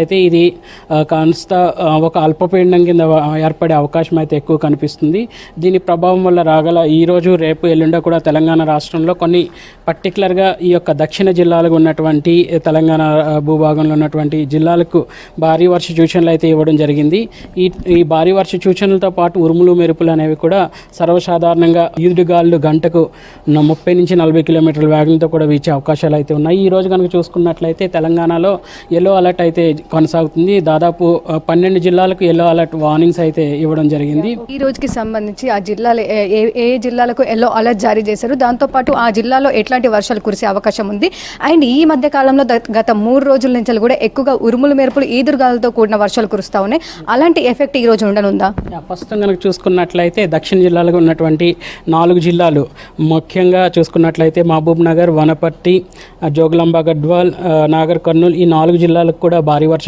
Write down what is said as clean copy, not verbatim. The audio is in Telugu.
అయితే ఇది కాస్త ఒక అల్పపీడనం కింద ఏర్పడే అవకాశం అయితే ఎక్కువ కనిపిస్తుంది. దీని ప్రభావం వల్ల రాగల ఈరోజు రేపు ఎల్లుండ కూడా తెలంగాణ రాష్ట్రంలో కొన్ని పర్టికులర్గా ఈ యొక్క దక్షిణ జిల్లాలకు ఉన్నటువంటి తెలంగాణ భూభాగంలో ఉన్నటువంటి జిల్లాలకు భారీ వర్ష సూచనలు అయితే ఇవ్వడం జరిగింది. ఈ భారీ వర్ష సూచనలతో పాటు ఉరుములు మెరుపులు అనేవి కూడా సర్వసాధారణంగా ఈదురుగాలు గంటకు 30 నుంచి 40 కిలోమీటర్ల వేగంతో కూడా వీచే అవకాశాలు అయితే ఉన్నాయి. ఈ రోజు కనుక చూసుకున్నట్లయితే తెలంగాణలో ఎల్లో అలర్ట్ అయితే కొనసాగుతుంది. దాదాపు 12 జిల్లాలకు ఎల్లో అలర్ట్ వార్నింగ్స్ అయితే ఇవ్వడం జరిగింది. ఈ రోజుకి సంబంధించి ఆ జిల్లాలు ఏ జిల్లాలకు ఎల్లో అలర్ట్ జారీ చేశారు, దాంతోపాటు ఆ జిల్లాలో ఎట్లాంటి వర్షాలు కురిసే అవకాశం ఉంది, అండ్ ఈ మధ్య కాలంలో గత 3 రోజుల నుంచి కూడా ఎక్కువగా ఉరుములు మెరుపులు ఈదురుగాలతో కూడిన వర్షాలు కురుస్తా ఉన్నాయి. అలాంటి ఎఫెక్ట్ ఈ రోజు ఉండనుందా? ప్రస్తుతం కనుక చూసుకున్నట్లయితే దక్షిణ జిల్లాలకు ఉన్నటువంటి 4 జిల్లాలు ముఖ్యంగా చూసుకున్నట్లయితే మహబూబ్ నగర్, వనపర్తి, జోగులాంబ, గద్వాల్, నాగర్ కర్నూల్ ఈ 4 జిల్లాలకు కూడా భారీ వర్ష